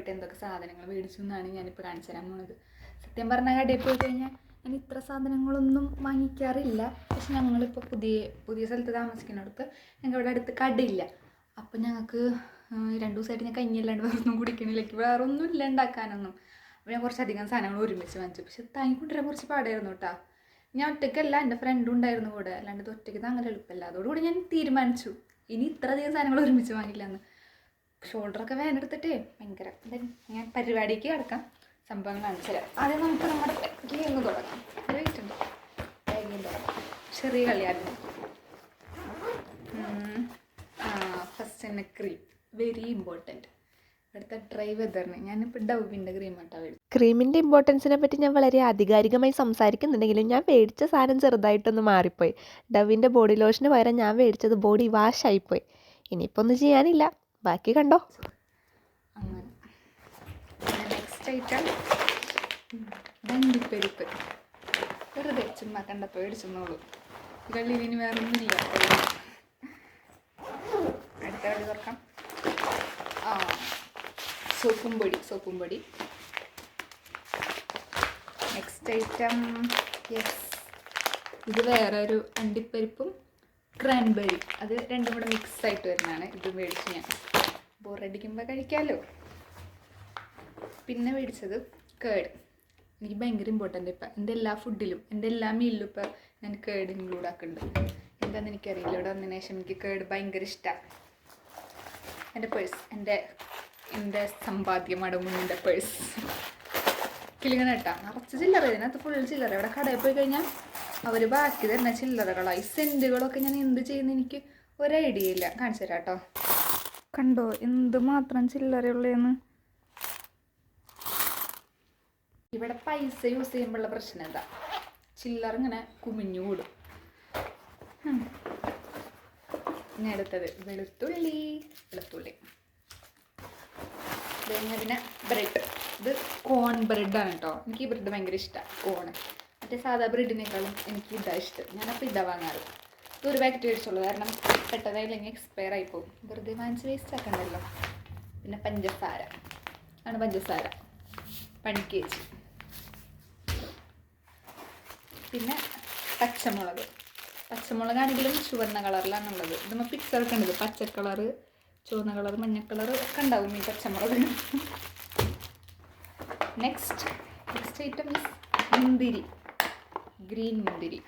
പോയിട്ട് എന്തൊക്കെ സാധനങ്ങൾ മേടിച്ചു എന്നാണ് ഞാനിപ്പോൾ കാണിച്ചു തരാൻ പോകുന്നത്. സത്യം പറഞ്ഞാൽ കടയിൽ പോയി കഴിഞ്ഞാൽ ഞാൻ ഇത്ര സാധനങ്ങളൊന്നും വാങ്ങിക്കാറില്ല. പക്ഷെ ഞങ്ങളിപ്പോൾ പുതിയ സ്ഥലത്ത് താമസിക്കുന്നിടത്ത് ഞങ്ങൾക്ക് ഇവിടെ അടുത്ത് കടയില്ല. അപ്പം ഞങ്ങൾക്ക് 2 ദിവസമായിട്ട് ഞാൻ കഞ്ഞില്ലാണ്ട് വേറൊന്നും കുടിക്കണില്ല. വേറെ ഒന്നും ഇല്ല ഉണ്ടാക്കാനൊന്നും. അപ്പോൾ ഞാൻ കുറച്ചധികം സാധനങ്ങൾ ഒരുമിച്ച് വാങ്ങിച്ചു. പക്ഷെ താങ്ങിക്കൊണ്ടിരാൻ കുറച്ച് പാടായിരുന്നു കേട്ടോ. ഞാൻ ഒറ്റയ്ക്കല്ല, എൻ്റെ ഫ്രണ്ടും ഉണ്ടായിരുന്നു കൂടെ. അല്ലാണ്ട് ഇത് ഒറ്റയ്ക്ക് അങ്ങനെ എളുപ്പമല്ല. അതോടുകൂടി ഞാൻ തീരുമാനിച്ചു ഇനി ഇത്രയധികം സാധനങ്ങൾ ഒരുമിച്ച് വാങ്ങില്ല എന്ന്. ഷോൾഡറൊക്കെ വേനെടുത്തിട്ടേ ഭയങ്കര ഞാൻ പരിപാടിക്ക് കിടക്കാം. സംഭവങ്ങൾ കാണിച്ചു തരാം. ആദ്യം നമുക്ക് നമ്മുടെ ബാഗിൽ നിന്ന് തുടങ്ങാം. വെയിറ്റുണ്ട്, ബാഗിൽ തുടങ്ങാം. ചെറിയ കളിയായിരുന്നു. ഫസ്റ്റ് തന്നെ ക്രീം, വെരി ഇമ്പോർട്ടൻറ്റ്. അടുത്ത ഡ്രൈ വെതറിന് ഞാനിപ്പോൾ ഡവിൻ്റെ ക്രീമായിട്ടാണ് മേടിച്ചത്. ക്രീമിൻ്റെ ഇമ്പോർട്ടൻസിനെ പറ്റി ഞാൻ വളരെ ആധികാരികമായി സംസാരിക്കുന്നുണ്ടെങ്കിലും ഞാൻ മേടിച്ച സാധനം ചെറുതായിട്ടൊന്ന് മാറിപ്പോയി. ഡവിൻ്റെ ബോഡി ലോഷന് പകരം ഞാൻ മേടിച്ചത് ബോഡി വാഷ് ആയിപ്പോയി. ഇനിയിപ്പോൾ ഒന്നും ചെയ്യാനില്ല, ബാക്കി കണ്ടോ. അങ്ങനെ നെക്സ്റ്റ് ഐറ്റം വണ്ടിപ്പരിപ്പ്. വെറുതെ ചുമ്മാ കണ്ടപ്പോൾ മേടിച്ചെന്നോളൂ. കള്ളിയിൽ ഇനി വേറെ ഒന്നുമില്ല. അടുത്ത കളി തുറക്കാം. സോപ്പും പൊടി. നെക്സ്റ്റ് ഐറ്റം ഇത് വേറെ ഒരു അണ്ടിപ്പരിപ്പും ക്രാൻബെറി, അത് രണ്ടും കൂടെ മിക്സ് ആയിട്ട് വരുന്നതാണ്. ഇത് മേടിച്ച് ഞാൻ ബോറടിക്കുമ്പോൾ കഴിക്കാമല്ലോ. പിന്നെ മേടിച്ചത് കേട്. എനിക്ക് ഭയങ്കര ഇമ്പോർട്ടൻ്റ്. ഇപ്പം എൻ്റെ എല്ലാ ഫുഡിലും എൻ്റെ എല്ലാ മീലിലും ഇപ്പം ഞാൻ കേട് ഇൻക്ലൂഡ് ആക്കുന്നുണ്ട്. എന്താണെന്ന് എനിക്കറിയില്ല. ഇവിടെ വന്നതിന് ശേഷം എനിക്ക് കേട് ഭയങ്കര ഇഷ്ടമാണ്. എൻ്റെ പേഴ്സ്, എൻ്റെ സമ്പാദ്യമാണ് മുന്നിൻ്റെ പേഴ്സ്. കിളിങ്ങനെ കേട്ടാ നിറച്ച് ചില്ലറ, ഇതിനകത്ത് ഫുൾ ചില്ലറ. ഇവിടെ കടയിൽ പോയി കഴിഞ്ഞാൽ അവർ ബാക്കി തരുന്ന ചില്ലറകളായി സെൻറ്റുകളൊക്കെ ഞാൻ എന്ത് ചെയ്യുന്ന എനിക്ക് ഒരു ഐഡിയ ഇല്ല. കാണിച്ചു തരാം കേട്ടോ. കണ്ടോ എന്ത് മാത്രം ചില്ലറയുള്ളതെന്ന്. ഇവിടെ പൈസ യൂസ് ചെയ്യുമ്പോഴുള്ള പ്രശ്നം എന്താ, ചില്ലറ ഇങ്ങനെ കുമിഞ്ഞു കൂടും. ഇനി അടുത്തത് വെളുത്തുള്ളി. പിന്നെ ബ്രെഡ്. ഇത് കോൺ ബ്രെഡാണ് കേട്ടോ. എനിക്ക് ഈ ബ്രെഡ് ഭയങ്കര ഇഷ്ടമാണ്. കോണ് മറ്റേ സാധാ ബ്രെഡിനേക്കാളും എനിക്ക് ഇതാണ് ഇഷ്ടം. ഞാനപ്പോൾ ഇതാണ് വാങ്ങാറ്. ഇതൊരു പാക്കറ്റ് മേടിച്ചുള്ളൂ, കാരണം പെട്ടതായില്ലെങ്കിൽ എക്സ്പയർ ആയിപ്പോവും. വെറുതെ വാങ്ങിച്ച് വേസ്റ്റ് ആക്കണ്ടല്ലോ. പിന്നെ പഞ്ചസാര 1 kg. പിന്നെ പച്ചമുളകാണെങ്കിലും ചുവന്ന കളറിലാണുള്ളത്. ഇതുമ്പോൾ പിക്ചറൊക്കെ ഉണ്ട്. പച്ച കളറ്, ചുവന്ന കളർ, മഞ്ഞ കളർ ഒക്കെ ഉണ്ടാവും ഈ പച്ചമുളക്. നെക്സ്റ്റ് ഐറ്റം ഈസ് മുന്തിരി, ഗ്രീൻ മുന്തിരി.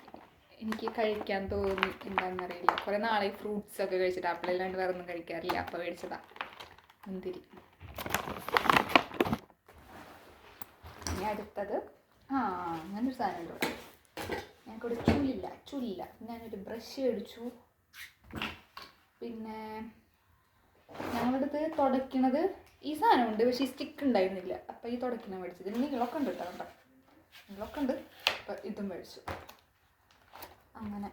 എനിക്ക് കഴിക്കാൻ തോന്നി, എന്താണെന്നറിയില്ല. കുറേ നാളെ ഫ്രൂട്ട്സ് ഒക്കെ കഴിച്ചിട്ട്, ആപ്പിൾ അല്ലാണ്ട് വേറെ ഒന്നും കഴിക്കാറില്ല. അപ്പോൾ മേടിച്ചതാ മുന്തിരി. ഇനി അടുത്തത് അങ്ങനൊരു സാധനം ഉണ്ടോ. ഞങ്ങൾക്കിവിടെ ചുല്ലില്ല. ഞാനൊരു ബ്രഷ് മേടിച്ചു. പിന്നെ ഞങ്ങളുടെ അടുത്ത് തുടയ്ക്കണത് ഈ സാധനമുണ്ട്, പക്ഷേ ഈ സ്റ്റിക്ക് ഉണ്ടായിരുന്നില്ല. അപ്പോൾ ഈ തുടയ്ക്കണ മേടിച്ചത്. നീളമൊക്കെ ഉണ്ട് കേട്ടോ, നീളമൊക്കെ ഉണ്ട്. അപ്പോൾ ഇതും മേടിച്ചു. അങ്ങനെ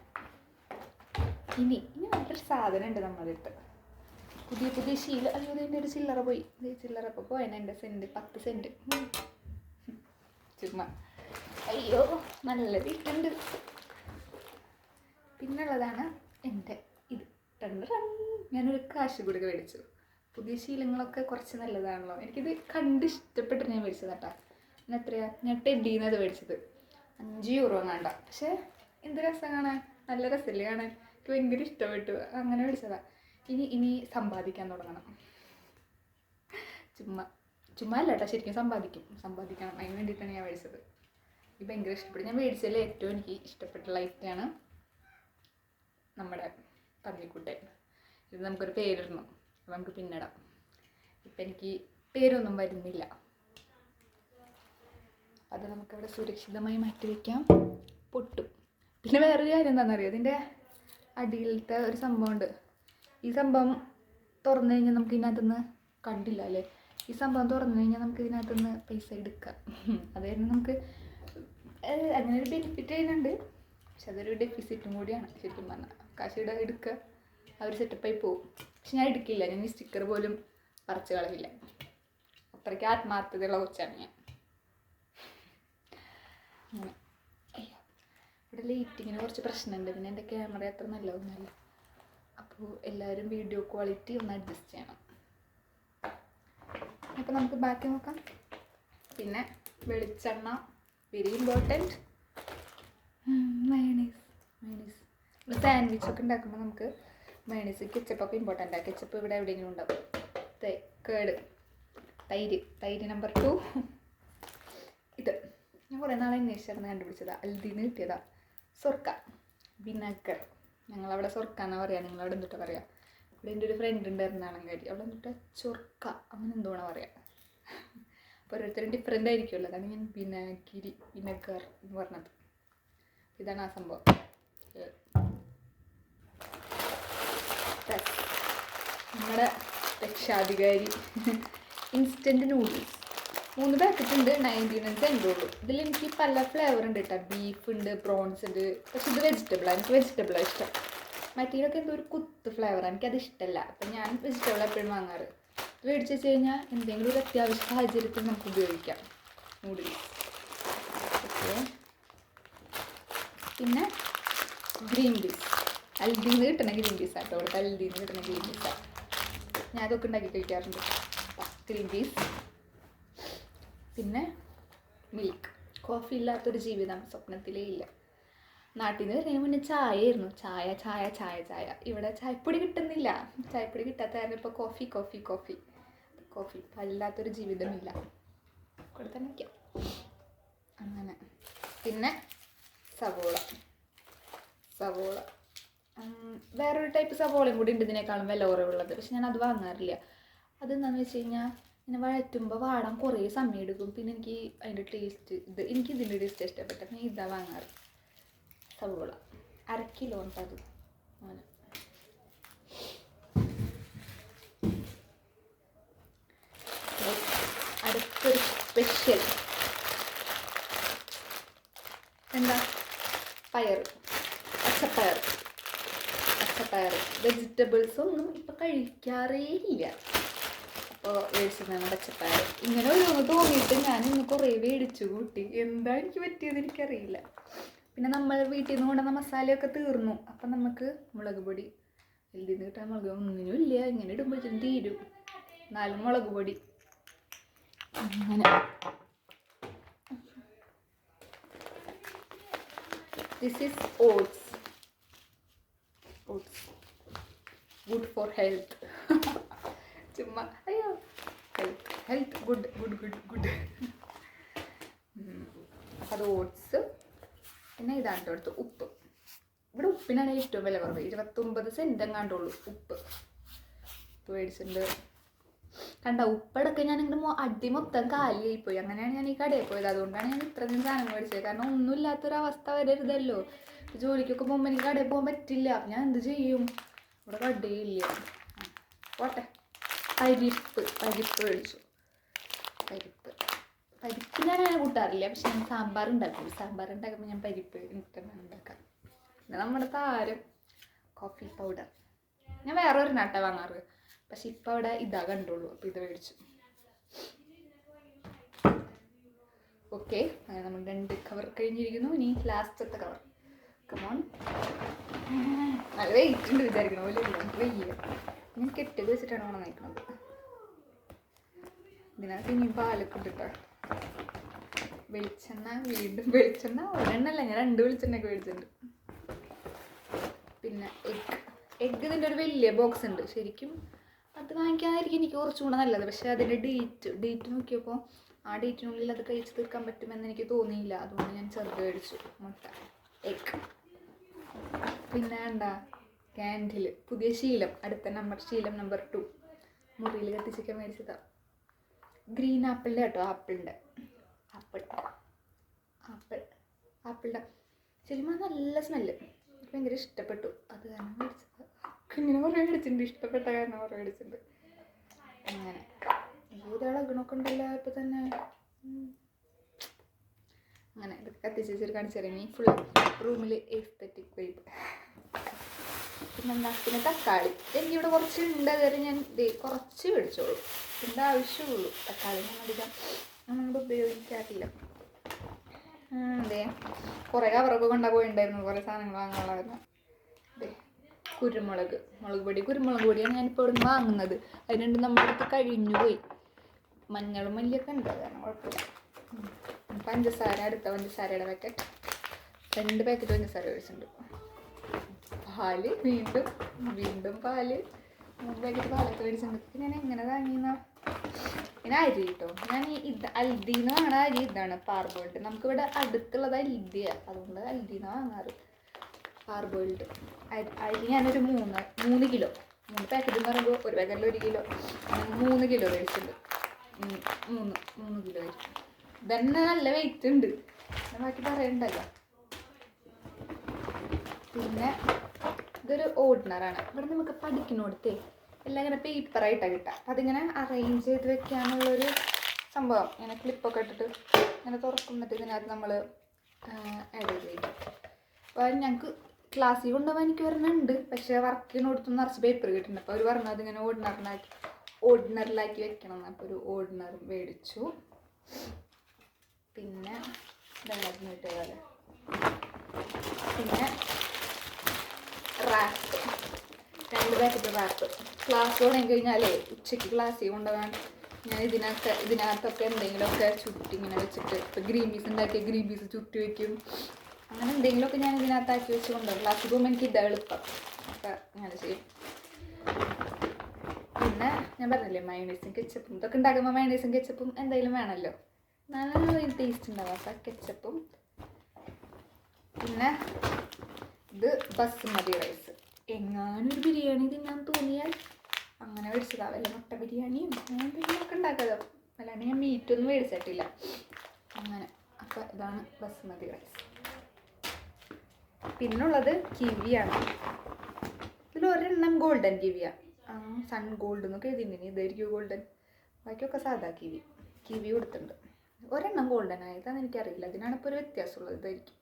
ഇനി നല്ലൊരു സാധനം ഉണ്ട് നമ്മുടെ അടുത്ത്. പുതിയ ശീല. അയ്യോ ഇതിൻ്റെ ഒരു ചില്ലറ പോയി. ചില്ലറ ഇപ്പോൾ പോയതിന് എൻ്റെ സെൻറ്റ് 10 സെൻറ്റ്. ചുമ്മാ അയ്യോ നല്ല വീട്ടുണ്ട്. പിന്നുള്ളതാണ് എൻ്റെ ഇത്. ഞാനൊരു കാശുകുടുക മേടിച്ചു. പുതിയ ശീലങ്ങളൊക്കെ കുറച്ച് നല്ലതാണല്ലോ. എനിക്കിത് കണ്ട് ഇഷ്ടപ്പെട്ട് ഞാൻ മേടിച്ചത് കേട്ടോ. ഞാൻ എത്രയാണ്, ഞാൻ ടെഡിന്ന് അത് മേടിച്ചത്. 5 euro വേണ്ട. പക്ഷേ എന്ത് രസം കാണാൻ, നല്ല രസമില്ലേ കാണാൻ. എനിക്ക് ഭയങ്കര ഇഷ്ടപ്പെട്ടു, അങ്ങനെ മേടിച്ചതാണ്. ഇനി സമ്പാദിക്കാൻ തുടങ്ങണം. ചുമ്മാ അല്ല കേട്ടോ, ശരിക്കും സമ്പാദിക്കണം. അതിന് വേണ്ടിയിട്ടാണ് ഞാൻ മേടിച്ചത്. എനിക്ക് ഭയങ്കര ഇഷ്ടപ്പെട്ടു. ഞാൻ മേടിച്ചതിൽ ഏറ്റവും എനിക്ക് ഇഷ്ടപ്പെട്ട ലൈറ്റാണ് നമ്മുടെ പന്നിക്കുട്ടൻ. ഇത് നമുക്കൊരു പേരിടണം, അപ്പോൾ നമുക്ക് പിന്നിടാം. ഇപ്പം എനിക്ക് പേരൊന്നും വരുന്നില്ല. അത് നമുക്കിവിടെ സുരക്ഷിതമായി മാറ്റി വയ്ക്കാം. പൊട്ടും. പിന്നെ വേറൊരു കാര്യം എന്താണെന്നറിയോ, ഇതിൻ്റെ അടിയിലത്തെ ഒരു സംഭവമുണ്ട്. ഈ സംഭവം തുറന്നു കഴിഞ്ഞാൽ നമുക്ക് ഇതിനകത്തുനിന്ന് കണ്ടില്ല അല്ലേ. ഈ സംഭവം തുറന്നു കഴിഞ്ഞാൽ നമുക്ക് ഇതിനകത്തുനിന്ന് പൈസ എടുക്കാം. അതായിരുന്നു നമുക്ക് അങ്ങനെ ഒരു ബെനിഫിറ്റ് ചെയ്യുന്നുണ്ട്. പക്ഷെ അതൊരു ഡെഫിസിറ്റും കൂടിയാണ് ശരിക്കും പറഞ്ഞാൽ. കാശ് എടുക്കുക, അവർ സെറ്റപ്പായി പോവും. പക്ഷെ ഞാൻ എടുക്കില്ല. ഞാൻ ഈ സ്റ്റിക്കർ പോലും പറിച്ച് കളയില്ല. അത്രയ്ക്ക് ആത്മാർത്ഥതയുള്ള കൊച്ചാണ് ഞാൻ. അങ്ങനെ ഇവിടെ ലൈറ്റിങ്ങിന് കുറച്ച് പ്രശ്നമുണ്ട്. പിന്നെ എൻ്റെ ക്യാമറ അത്ര നല്ലതൊന്നുമല്ല. അപ്പോൾ എല്ലാവരും വീഡിയോ ക്വാളിറ്റി ഒന്ന് അഡ്ജസ്റ്റ് ചെയ്യണം. അപ്പോൾ നമുക്ക് ബാക്കി നോക്കാം. പിന്നെ വെളിച്ചെണ്ണ, വെരി ഇമ്പോർട്ടൻറ്റ്. മയണൈസ് സാൻഡ്വിച്ചൊക്കെ ഉണ്ടാക്കുമ്പോൾ നമുക്ക് മയണൈസ്, കെച്ചപ്പൊക്കെ ഇമ്പോർട്ടൻ്റാണ്. കെച്ചപ്പ് ഇവിടെ എവിടെയെങ്കിലും ഉണ്ടാവും. കേട് തൈര് നമ്പർ 2. ഇത് ഞാൻ കുറേ നാളെ അന്വേഷിച്ചായിരുന്നു കണ്ടുപിടിച്ചതാണ്. അൽദീന്ന് കിട്ടിയതാ. സൊർക്ക, വിനാഗർ. ഞങ്ങളവിടെ സൊർക്ക എന്നാണ് പറയുക. നിങ്ങളവിടെ എന്തിട്ട് പറയുക? ഇവിടെ എൻ്റെ ഒരു ഫ്രണ്ട് ഉണ്ട് എറണാകുളംകാരി, അവിടെ എന്നിട്ട് ചൊർക്ക അങ്ങനെ എന്തോണ പറയുക. അപ്പോൾ ഓരോരുത്തരും ഡിഫറെൻ്റ് ആയിരിക്കുമല്ലോ. അതാണ് ഞാൻ വിനഗർ എന്ന് പറഞ്ഞത്. ഇതാണ് ആ സംഭവം. നമ്മുടെ രക്ഷാധികാരി ഇൻസ്റ്റൻറ്റ് നൂഡിൽസ് 3 പാക്കറ്റ് ഉണ്ട്. 99 സെൻറ്റേ ഉള്ളൂ. ഇതിലെനിക്ക് പല ഫ്ലേവർ ഉണ്ട് കേട്ടോ. ബീഫ് ഉണ്ട്, പ്രോൺസ് ഉണ്ട്. പക്ഷെ ഇത് വെജിറ്റബിളാണ്. എനിക്ക് വെജിറ്റബിളാണ് ഇഷ്ടം. മറ്റേതൊക്കെ എന്തോ ഒരു കുത്ത് ഫ്ലേവറാണ്, എനിക്കത് ഇഷ്ടമല്ല. അപ്പം ഞാൻ വെജിറ്റബിൾ എപ്പോഴും വാങ്ങാറ്. ഇത് മേടിച്ച് വെച്ച് കഴിഞ്ഞാൽ എന്തെങ്കിലും ഒരു അത്യാവശ്യ സാഹചര്യത്തിൽ നമുക്ക് ഉപയോഗിക്കാം നൂഡിൽസ്. ഓക്കെ. പിന്നെ ഗ്രീൻ പീസ്, അൽദീന്ന് കിട്ടുന്ന ഗ്രീൻ പീസാണ് കേട്ടോ. അവിടുത്തെ അൽദീന്ന് കിട്ടുന്ന ഗ്രീൻ പീസാണ്. ഞാൻ അതൊക്കെ ഉണ്ടാക്കി കഴിക്കാറുണ്ട്. Green peas. പിന്നെ മിൽക്ക്. കോഫി ഇല്ലാത്തൊരു ജീവിതം സ്വപ്നത്തിലേ ഇല്ല. നാട്ടിൽ നിന്ന് വരുന്നതിന് മുന്നേ ചായയായിരുന്നു. ചായ. ഇവിടെ ചായപ്പൊടി കിട്ടുന്നില്ല. ചായപ്പൊടി കിട്ടാത്ത കാരണം ഇപ്പോൾ കോഫി. അല്ലാത്തൊരു ജീവിതമില്ല. ഇവിടെ തന്നെ വയ്ക്കാം. അങ്ങനെ. പിന്നെ സവോള. വേറൊരു ടൈപ്പ് സവോളയും കൂടി ഉണ്ട് ഇതിനേക്കാളും വില കുറവുള്ളത്. പക്ഷെ ഞാൻ അത് വാങ്ങാറില്ല. അതെന്താണെന്ന് വെച്ച് കഴിഞ്ഞാൽ ഇങ്ങനെ വഴറ്റുമ്പോൾ വാടാൻ കുറേ സമയം എടുക്കും. പിന്നെ എനിക്ക് അതിൻ്റെ ടേസ്റ്റ് ഇതിൻ്റെ ടേസ്റ്റ് ഇഷ്ടപ്പെട്ട ഞാൻ ഇതാ വാങ്ങാറ്. സവോള 1/2 കിലോ ഉണ്ട് അത്. അങ്ങനെ അടുത്തൊരു സ്പെഷ്യൽ എന്താ? പച്ചപ്പയർ. വെജിറ്റബിൾസ് ഒന്നും ഇപ്പം കഴിക്കാറേ ഇല്ല. അപ്പോൾ മേടിച്ചതാണ് പച്ചപ്പയർ. ഇങ്ങനെ ഓരോന്ന് തോന്നിയിട്ട് ഞാൻ ഇന്ന് കുറേ മേടിച്ചു കൂട്ടി. എന്താ എനിക്ക് പറ്റിയത് എനിക്കറിയില്ല. പിന്നെ നമ്മൾ വീട്ടിൽ നിന്ന് കൊണ്ടുവന്ന മസാലയൊക്കെ തീർന്നു. അപ്പം നമുക്ക് മുളക് പൊടി, ഇതിൽ നിന്ന് കിട്ടാൻ മുളക് ഒന്നിനും ഇല്ല. ഇങ്ങനെ ഇടുമ്പോഴത്തേനും തീരും. 4 മുളക് പൊടി. അങ്ങനെ this is oats. Good for health. ചുമ്മാ അയ്യോ, ഹെൽത്ത് ഗുഡ്. അത് ഓട്സ്. പിന്നെ ഇതാണ് അടുത്ത് ഉപ്പ്. ഇവിടെ ഉപ്പിനാണ് ഏറ്റവും വില കുറവ്. 29 സെൻറ്റ് എങ്ങാണ്ടുള്ളൂ ഉപ്പ് മേടിച്ചിട്ടുണ്ട്. കണ്ട ഉപ്പടൊക്കെ ഞാൻ ഇങ്ങനെ മൊത്തം കാലിയായി പോയി. അങ്ങനെയാണ് ഞാൻ ഈ കടയിൽ പോയത്. അതുകൊണ്ടാണ് ഞാൻ ഇത്രയും സാധനം മേടിച്ചത്. കാരണം ഒന്നുമില്ലാത്തൊരവസ്ഥ വരരുതല്ലോ. ജോലിക്കൊക്കെ പോകുമ്പോൾ എനിക്ക് കടയിൽ പോകാൻ പറ്റില്ല. ഞാൻ എന്ത് ചെയ്യും? ഇവിടെ കടയില്ല. പോട്ടെ. പരിപ്പ് മേടിച്ചു. പരിപ്പ് ഞാൻ അങ്ങനെ കൂട്ടാറില്ല. പക്ഷെ ഞാൻ സാമ്പാർ ഉണ്ടാക്കുമ്പോൾ ഞാൻ പരിപ്പ് എനിക്കാണ് ഉണ്ടാക്കാം. പിന്നെ നമ്മുടെ താരം കോഫി പൗഡർ. ഞാൻ വേറെ ഒരു നാട്ട വാങ്ങാറ്. പക്ഷെ ഇപ്പം അവിടെ ഇതാ കണ്ടുള്ളൂ. അപ്പോൾ ഇത് മേടിച്ചു. ഓക്കെ, അങ്ങനെ നമ്മൾ 2 കവർ കഴിഞ്ഞിരിക്കുന്നു. ഇനി ലാസ്റ്റത്തെ കവർ. കമോൺ. നല്ല വെയിറ്റ് ഉണ്ട് വിചാരിക്കണ പോലെ ഇല്ല. എനിക്ക് വയ്യ. ഞാൻ കെട്ടിയത് വെച്ചിട്ടാണ് ഓണം നയിക്കുന്നത്. ഇതിനകത്ത് ഇനി പാലൊക്കെ ഇട്ടിട്ടോ. വെളിച്ചെണ്ണ ഒരെണ്ണല്ല, ഞാൻ 2 വെളിച്ചെണ്ണയൊക്കെ മേടിച്ചിട്ടുണ്ട്. പിന്നെ എഗ്ഗ് ഇതിൻ്റെ ഒരു വലിയ ബോക്സ് ഉണ്ട്. ശരിക്കും അത് വാങ്ങിക്കാനായിരിക്കും എനിക്ക് കുറച്ചും കൂടെ നല്ലത്. പക്ഷേ അതിൻ്റെ ഡേറ്റ് നോക്കിയപ്പോൾ ആ ഡേറ്റിനുള്ളിൽ അത് കഴിച്ച് തീർക്കാൻ പറ്റുമെന്ന് എനിക്ക് തോന്നിയില്ല. അതുകൊണ്ട് ഞാൻ ചെറുത് മേടിച്ചു. മുട്ട, എഗ്ഗ്. പിന്നെ എന്താ ക്യാൻഡിൽ. പുതിയ ശീലം, ശീലം നമ്പർ 2. മുറിയിൽ കത്തിച്ചൊക്കെ മേടിച്ചതാണ്. ഗ്രീൻ ആപ്പിളിൻ്റെ കേട്ടോ. ആപ്പിളിൻ്റെ ശരിക്കും നല്ല സ്മെല്ല്. എനിക്ക് ഭയങ്കര ഇഷ്ടപ്പെട്ടു. അത് കാരണം മേടിച്ചത്. ഇങ്ങനെ കുറേ മേടിച്ചിട്ടുണ്ട്. ഇഷ്ടപ്പെട്ട കാരണം കുറേ മേടിച്ചിട്ടുണ്ട്. അങ്ങനെ ഇതൊരാളൊക്കെ ഉണ്ടല്ലോ ഇപ്പം തന്നെ. അങ്ങനെ ഇതൊക്കെ കത്തിച്ചേച്ചൊരു കാണിച്ചിറങ്ങി. ഫുൾ റൂമിൽ എസ്തെറ്റിക് വൈബ്. പിന്നെന്താ? പിന്നെ തക്കാളി. എനിക്കിവിടെ കുറച്ച് ഉണ്ട്. അതുവരെ ഞാൻ കുറച്ച് മേടിച്ചോളൂ. ഇതിൻ്റെ ആവശ്യമുള്ളൂ. തക്കാളി ഞാൻ അധികം നമ്മളിവിടെ ഉപയോഗിക്കാറില്ല. അതെ, കുറേ കവറൊക്കെ കൊണ്ടാ പോയിട്ടുണ്ടായിരുന്നു. കുറേ സാധനങ്ങൾ വാങ്ങാനുള്ളതായിരുന്നു. അതെ, കുരുമുളക് പൊടിയാണ് ഞാനിപ്പോൾ ഇവിടെ നിന്ന് വാങ്ങുന്നത്. അതിനുണ്ട് നമ്മുടെ അടുത്ത് കഴിഞ്ഞു പോയി. മഞ്ഞളും മല്ലിയൊക്കെ ഉണ്ട്, കാരണം കുഴപ്പമില്ല. പഞ്ചസാര, അടുത്ത പഞ്ചസാരയുടെ പാക്കറ്റ്, 2 പാക്കറ്റ് പഞ്ചസാര മേടിച്ചിട്ടുണ്ട്. പാല്, വീണ്ടും പാല്, 3 പാക്കറ്റ് പാലൊക്കെ മേടിച്ചിട്ടുണ്ട്. പിന്നെ ഞാൻ എങ്ങനെ താങ്ങിയെന്ന. പിന്നെ അരി കേട്ടോ, ഞാൻ ഇത് അൽദീന്ന് വാങ്ങണ അരി ഇതാണ്, പാർബോൾഡ്. നമുക്കിവിടെ അടുത്തുള്ളത് അൽദിയാണ്, അതുകൊണ്ട് അൽദീന്ന് വാങ്ങാറ് പാർബോൾഡ് അരി. ഞാനൊരു 3 കിലോ, 3 പാക്കറ്റ് എന്ന് പറയുമ്പോൾ ഒരു പാക്കറ്റിൽ 1 കിലോ, 3 കിലോ മേടിച്ചിട്ടുണ്ട്. 3 കിലോ അരി. ഇതന്നെ നല്ല വെയിറ്റ് ഉണ്ട്, ബാക്കി പറയണ്ടല്ലോ. പിന്നെ ഇതൊരു ഓർഡിനറാണ്. ഇവിടെ നമുക്ക് പഠിക്കുന്നിടത്തേ എല്ലാം ഇങ്ങനെ പേപ്പറായിട്ടാണ് കിട്ടുക. അപ്പം അതിങ്ങനെ അറേഞ്ച് ചെയ്ത് വെക്കാനുള്ളൊരു സംഭവം. ഇങ്ങനെ ക്ലിപ്പൊക്കെ ഇട്ടിട്ട് ഇങ്ങനെ തുറക്കുന്നിട്ട് ഇതിനകത്ത് നമ്മൾ ആഡ് ചെയ്ത് വയ്ക്കും. അപ്പോൾ ഞങ്ങൾക്ക് ക്ലാസ്സിൽ കൊണ്ടുപോകാൻ എനിക്ക് ഒരെണ്ണമുണ്ട്, പക്ഷേ വർക്ക് ചെയ്യുന്നിടത്തുനിന്ന് നിറച്ച് പേപ്പർ കിട്ടുന്നുണ്ട്. അപ്പോൾ അവർ പറഞ്ഞു അതിങ്ങനെ ഓർഡിനറിലാക്കി വെക്കണം എന്ന്. അപ്പോൾ ഒരു ഓർഡിനർ മേടിച്ചു. പിന്നെ പോലെ പിന്നെ റാപ്പ്, 2 പാക്കറ്റ് റാപ്പ്. ക്ലാസ് തുടങ്ങി കഴിഞ്ഞാലേ ഉച്ചയ്ക്ക് ക്ലാസ്സിൽ കൊണ്ടുപോകാൻ ഞാൻ ഇതിനകത്തൊക്കെ എന്തെങ്കിലുമൊക്കെ ചുറ്റി ഇങ്ങനെ വെച്ചിട്ട്, ഇപ്പോൾ ഗ്രീൻ പീസ് ഉണ്ടാക്കിയ ഗ്രീൻ പീസ് ചുറ്റി വയ്ക്കും. അങ്ങനെ എന്തെങ്കിലുമൊക്കെ ഞാൻ ഇതിനകത്താക്കി വെച്ച് കൊണ്ടുപോകും. ക്ലാസ്സിൽ പോകുമ്പോൾ എനിക്ക് ഇതാ എളുപ്പം, അപ്പം അങ്ങനെ ചെയ്യും. പിന്നെ ഞാൻ പറഞ്ഞില്ലേ മയണൈസും കെച്ചപ്പും ഇതൊക്കെ ഉണ്ടാക്കുമ്പോൾ മയണൈസും കെച്ചപ്പും എന്തായാലും വേണമല്ലോ, നല്ല ടേസ്റ്റ് ഉണ്ടാവും. അപ്പം കെച്ചപ്പും. പിന്നെ ഇത് ബസുമതി റൈസ്. എങ്ങാനൊരു ബിരിയാണി തിന്നാൻ തോന്നിയാൽ അങ്ങനെ മേടിച്ചതാ, വല്ല മുട്ട ബിരിയാണിയും അങ്ങനെ എന്തെങ്കിലുമൊക്കെ ഉണ്ടാക്കാതോ, അല്ലാണ്ട് ഞാൻ മീറ്റൊന്നും മേടിച്ചിട്ടില്ല അങ്ങനെ. അപ്പം ഇതാണ് ബസുമതി റൈസ്. പിന്നുള്ളത് കിവിയാണ്. ഇതിലൊരെണ്ണം ഗോൾഡൻ കിവിയാണ്, സൺ ഗോൾഡ് എന്നൊക്കെ എഴുതിയിട്ടുണ്ട്. ഇതായിരിക്കും ഗോൾഡൻ, ബാക്കിയൊക്കെ സാധാ കിവി കൊടുത്തിട്ടുണ്ട്. ഒരെണ്ണം ഗോൾഡൻ ആയതാണെന്ന് എനിക്കറിയില്ല, അതിനാണ് ഇപ്പോൾ ഒരു വ്യത്യാസമുള്ളത്. ഇതായിരിക്കും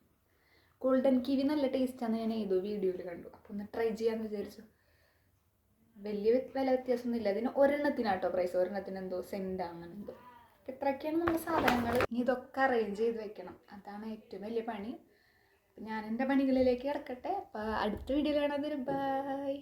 ഗോൾഡൻ കിവി. നല്ല ടേസ്റ്റാന്ന് ഞാൻ ഏതോ വീഡിയോയിൽ കണ്ടു, അപ്പോൾ ഒന്ന് ട്രൈ ചെയ്യാമെന്ന് വിചാരിച്ചു. വലിയ വില വ്യത്യാസമൊന്നും ഇല്ല. അതിന് ഒരെണ്ണത്തിനാട്ടോ പ്രൈസ്, ഒരെണ്ണത്തിന് എന്തോ സെൻറ്റ് അങ്ങനെ എന്തോ. ഇത്രയൊക്കെയാണ് നമ്മുടെ സാധനങ്ങൾ. ഇതൊക്കെ അറേഞ്ച് ചെയ്ത് വെക്കണം, അതാണ് ഏറ്റവും വലിയ പണി. ഞാൻ എൻ്റെ പണികളിലേക്ക് കിടക്കട്ടെ. അപ്പോൾ അടുത്ത വീഡിയോയിൽ കാണാം. ബൈ.